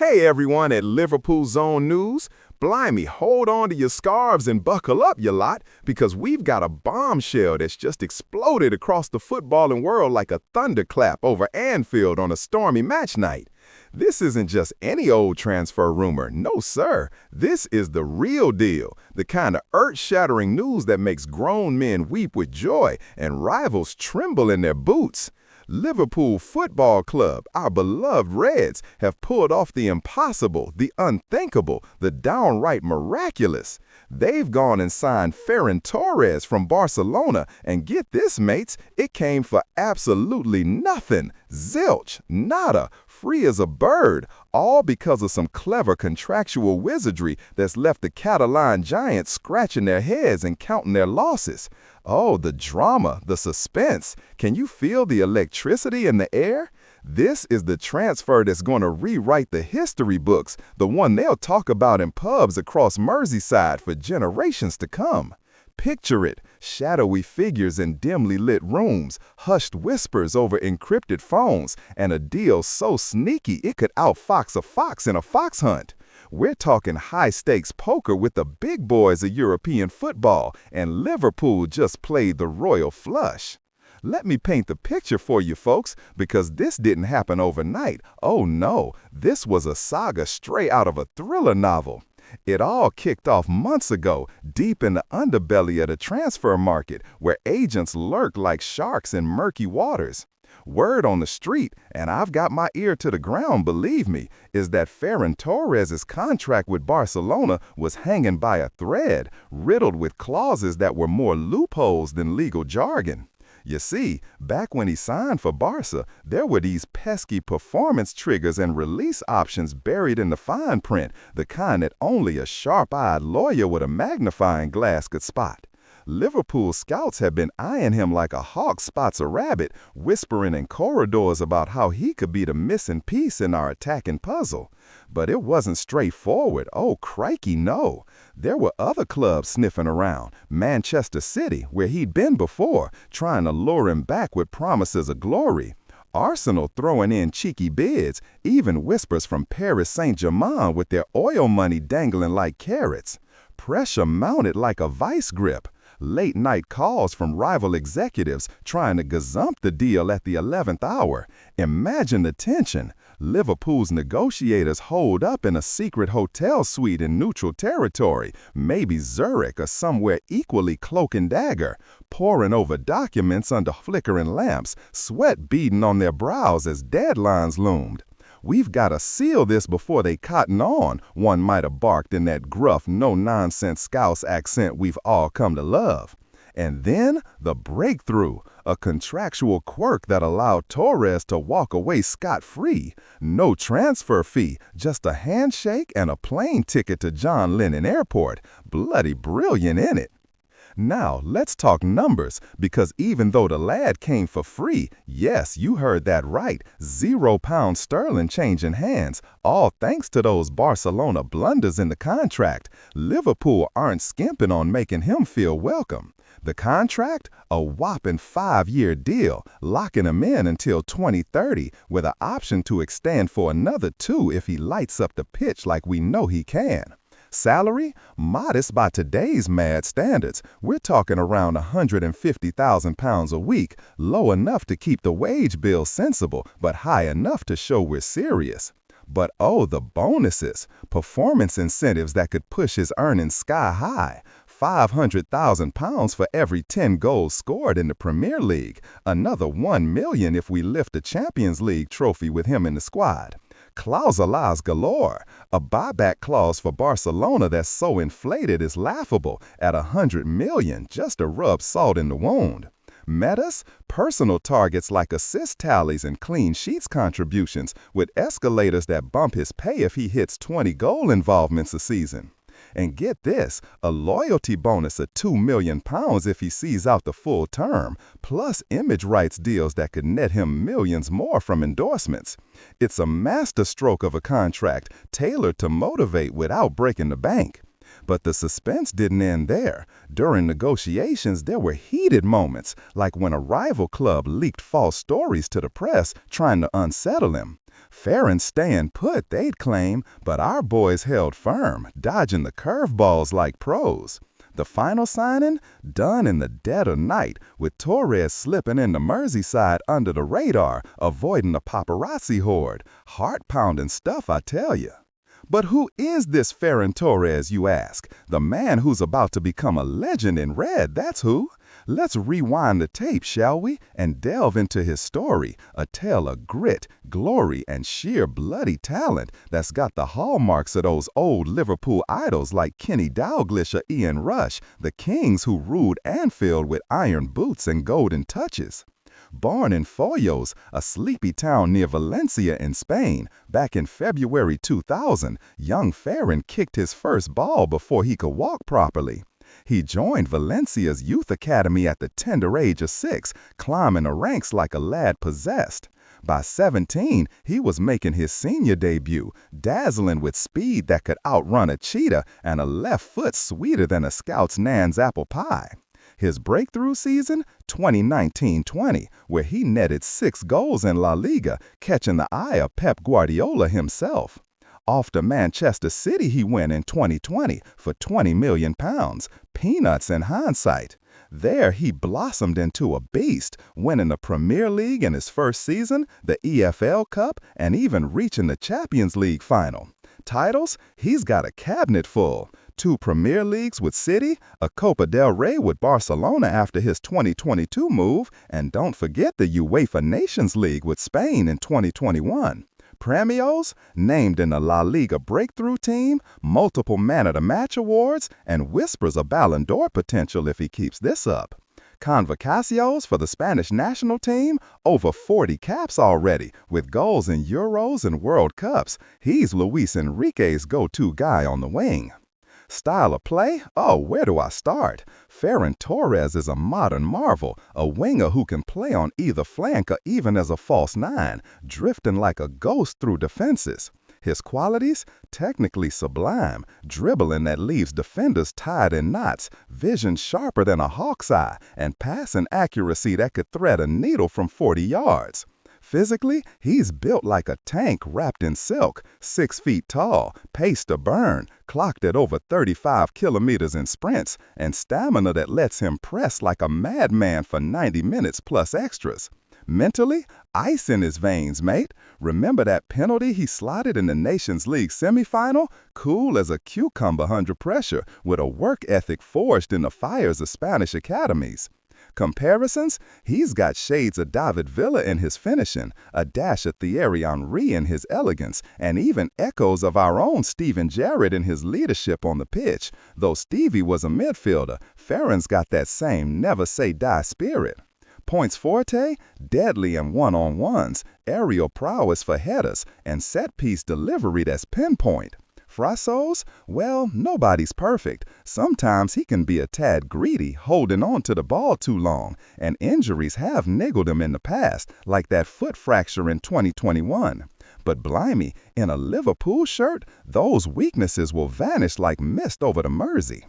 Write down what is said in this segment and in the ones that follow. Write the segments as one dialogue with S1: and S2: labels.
S1: Hey everyone at Liverpool Zone News. Blimey, hold on to your scarves and buckle up, you lot, because we've got a bombshell that's just exploded across the footballing world like a thunderclap over Anfield on a stormy match night. This isn't just any old transfer rumor. No, sir. This is the real deal, the kind of earth-shattering news that makes grown men weep with joy and rivals tremble in their boots. Liverpool Football Club, our beloved Reds, have pulled off the impossible, the unthinkable, the downright miraculous. They've gone and signed FERRAN Torres from Barcelona, and get this, mates, it came for absolutely nothing. Zilch, nada, free as a bird, all because of some clever contractual wizardry that's left the Catalan giants scratching their heads and counting their losses. Oh, the drama, the suspense. Can you feel the electricity in the air? This is the transfer that's going to rewrite the history books, the one they'll talk about in pubs across Merseyside for generations to come. Picture it, shadowy figures in dimly lit rooms, hushed whispers over encrypted phones, and a deal so sneaky it could outfox a fox in a fox hunt. We're talking high-stakes poker with the big boys of European football, and Liverpool just played the royal flush. Let me paint the picture for you folks, because this didn't happen overnight. Oh no, this was a saga straight out of a thriller novel. It all kicked off months ago, deep in the underbelly of the transfer market, where agents lurk like sharks in murky waters. Word on the street, and I've got my ear to the ground, believe me, is that FERRAN Torres' contract with Barcelona was hanging by a thread, riddled with clauses that were more loopholes than legal jargon. You see, back when he signed for Barca, there were these pesky performance triggers and release options buried in the fine print, the kind that only a sharp-eyed lawyer with a magnifying glass could spot. Liverpool scouts had been eyeing him like a hawk spots a rabbit, whispering in corridors about how he could be the missing piece in our attacking puzzle. But it wasn't straightforward. Oh, crikey, no. There were other clubs sniffing around. Manchester City, where he'd been before, trying to lure him back with promises of glory. Arsenal throwing in cheeky bids, even whispers from Paris Saint-Germain with their oil money dangling like carrots. Pressure mounted like a vice grip. Late-night calls from rival executives trying to gazump the deal at the 11th hour. Imagine the tension. Liverpool's negotiators holed up in a secret hotel suite in neutral territory, maybe Zurich or somewhere equally cloak and dagger, poring over documents under flickering lamps, sweat beading on their brows as deadlines loomed. "We've got to seal this before they cotton on," one might have barked in that gruff, no-nonsense Scouse accent we've all come to love. And then the breakthrough, a contractual quirk that allowed Torres to walk away scot-free. No transfer fee, just a handshake and a plane ticket to John Lennon Airport. Bloody brilliant, ain't it? Now, let's talk numbers, because even though the lad came for free, yes, you heard that right, £0 sterling changing hands, all thanks to those Barcelona blunders in the contract, Liverpool aren't skimping on making him feel welcome. The contract? A whopping 5-year deal, locking him in until 2030, with an option to extend for another 2 if he lights up the pitch like we know he can. Salary? Modest by today's mad standards. We're talking around £150,000 a week, low enough to keep the wage bill sensible, but high enough to show we're serious. But oh, the bonuses, performance incentives that could push his earnings sky high. £500,000 for every 10 goals scored in the Premier League. Another $1 million if we lift the Champions League trophy with him in the squad. Clausulas galore, a buyback clause for Barcelona that's so inflated is laughable at $100 million just to rub salt in the wound. Metas, personal targets like assist tallies and clean sheets contributions with escalators that bump his pay if he hits 20 goal involvements a season. And get this, a loyalty bonus of £2 million if he sees out the full term, plus image rights deals that could net him millions more from endorsements. It's a masterstroke of a contract tailored to motivate without breaking the bank. But the suspense didn't end there. During negotiations, there were heated moments, like when a rival club leaked false stories to the press trying to unsettle him.
S2: FERRAN staying put, they'd claim, but our boys held firm, dodging the curveballs like pros. The final signing? Done in the dead of night, with Torres slipping into Merseyside under the radar, avoiding the paparazzi horde. Heart-pounding stuff, I tell you. But who is this FERRAN TORRES, you ask? The man who's about to become a legend in red, that's who. Let's rewind the tape, shall we, and delve into his story, a tale of grit, glory, and sheer bloody talent that's got the hallmarks of those old Liverpool idols like Kenny Dalglish or Ian Rush, the kings who ruled Anfield with iron boots and golden touches. Born in Foyos, a sleepy town near Valencia in Spain, back in February 2000, young FERRAN kicked his first ball before he could walk properly. He joined Valencia's youth academy at the tender age of 6, climbing the ranks like a lad possessed. By 17, he was making his senior debut, dazzling with speed that could outrun a cheetah and a left foot sweeter than a scout's nan's apple pie. His breakthrough season, 2019-20, where he netted 6 goals in La Liga, catching the eye of Pep Guardiola himself. Off to Manchester City he went in 2020 for £20 million, peanuts in hindsight. There he blossomed into a beast, winning the Premier League in his first season, the EFL Cup, and even reaching the Champions League final. Titles? He's got a cabinet full. 2 Premier Leagues with City, a Copa del Rey with Barcelona after his 2022 move, and don't forget the UEFA Nations League with Spain in 2021. Premios, named in the La Liga Breakthrough Team, multiple Man of the Match awards, and whispers of Ballon d'Or potential if he keeps this up. Convocacios for the Spanish national team, over 40 caps already, with goals in Euros and World Cups. He's Luis Enrique's go-to guy on the wing. Style of play? Oh, where do I start? FERRAN Torres is a modern marvel, a winger who can play on either flank or even as a false 9, drifting like a ghost through defenses. His qualities? Technically sublime, dribbling that leaves defenders tied in knots, vision sharper than a hawk's eye, and passing accuracy that could thread a needle from 40 yards. Physically, he's built like a tank wrapped in silk, 6 feet tall, pace to burn, clocked at over 35 kilometers in sprints, and stamina that lets him press like a madman for 90 minutes plus extras. Mentally, ice in his veins, mate. Remember that penalty he slotted in the Nations League semifinal? Cool as a cucumber under pressure, with a work ethic forged in the fires of Spanish academies. Comparisons? He's got shades of David Villa in his finishing, a dash of Thierry Henry in his elegance, and even echoes of our own Steven Gerrard in his leadership on the pitch. Though Stevie was a midfielder, FERRAN's got that same never-say-die spirit. Points forte? Deadly in one-on-ones, aerial prowess for headers, and set-piece delivery that's pinpoint. Frasos? Well, nobody's perfect. Sometimes he can be a tad greedy, holding on to the ball too long, and injuries have niggled him in the past, like that foot fracture in 2021. But blimey, in a Liverpool shirt, those weaknesses will vanish like mist over the Mersey.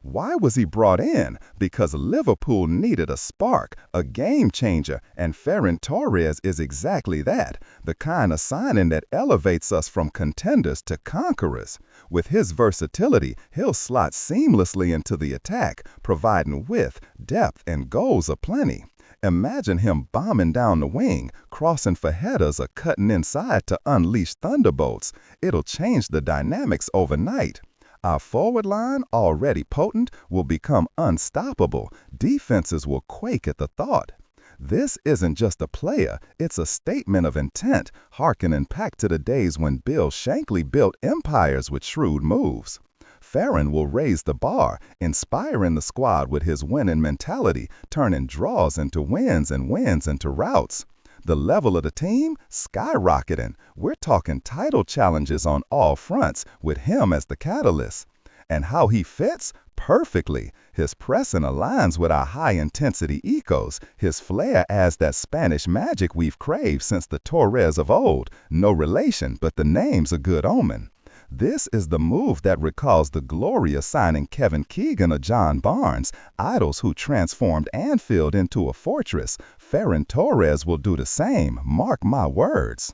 S2: Why was he brought in? Because Liverpool needed a spark, a game changer, and FERRAN Torres is exactly that, the kind of signing that elevates us from contenders to conquerors. With his versatility, he'll slot seamlessly into the attack, providing width, depth, and goals aplenty. Imagine him bombing down the wing, crossing for headers or cutting inside to unleash thunderbolts. It'll change the dynamics overnight. Our forward line, already potent, will become unstoppable. Defenses will quake at the thought. This isn't just a player, it's a statement of intent, harkening back to the days when Bill Shankly built empires with shrewd moves. FERRAN will raise the bar, inspiring the squad with his winning mentality, turning draws into wins and wins into routes. The level of the team? Skyrocketing. We're talking title challenges on all fronts, with him as the catalyst. And how he fits? Perfectly. His pressing aligns with our high-intensity ecos. His flair adds that Spanish magic we've craved since the Torres of old. No relation, but the name's a good omen. This is the move that recalls the glory of signing Kevin Keegan or John Barnes, idols who transformed Anfield into a fortress. FERRAN Torres will do the same, mark my words.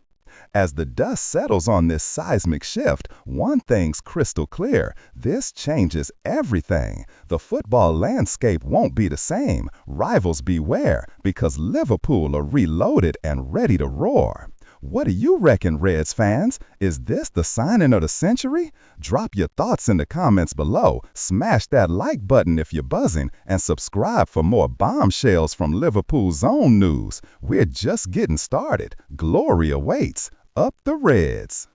S2: As the dust settles on this seismic shift, one thing's crystal clear. This changes everything. The football landscape won't be the same. Rivals beware, because Liverpool are reloaded and ready to roar. What do you reckon, Reds fans? Is this the signing of the century? Drop your thoughts in the comments below, smash that like button if you're buzzing, and subscribe for more bombshells from Liverpool's own news. We're just getting started. Glory awaits. Up the Reds!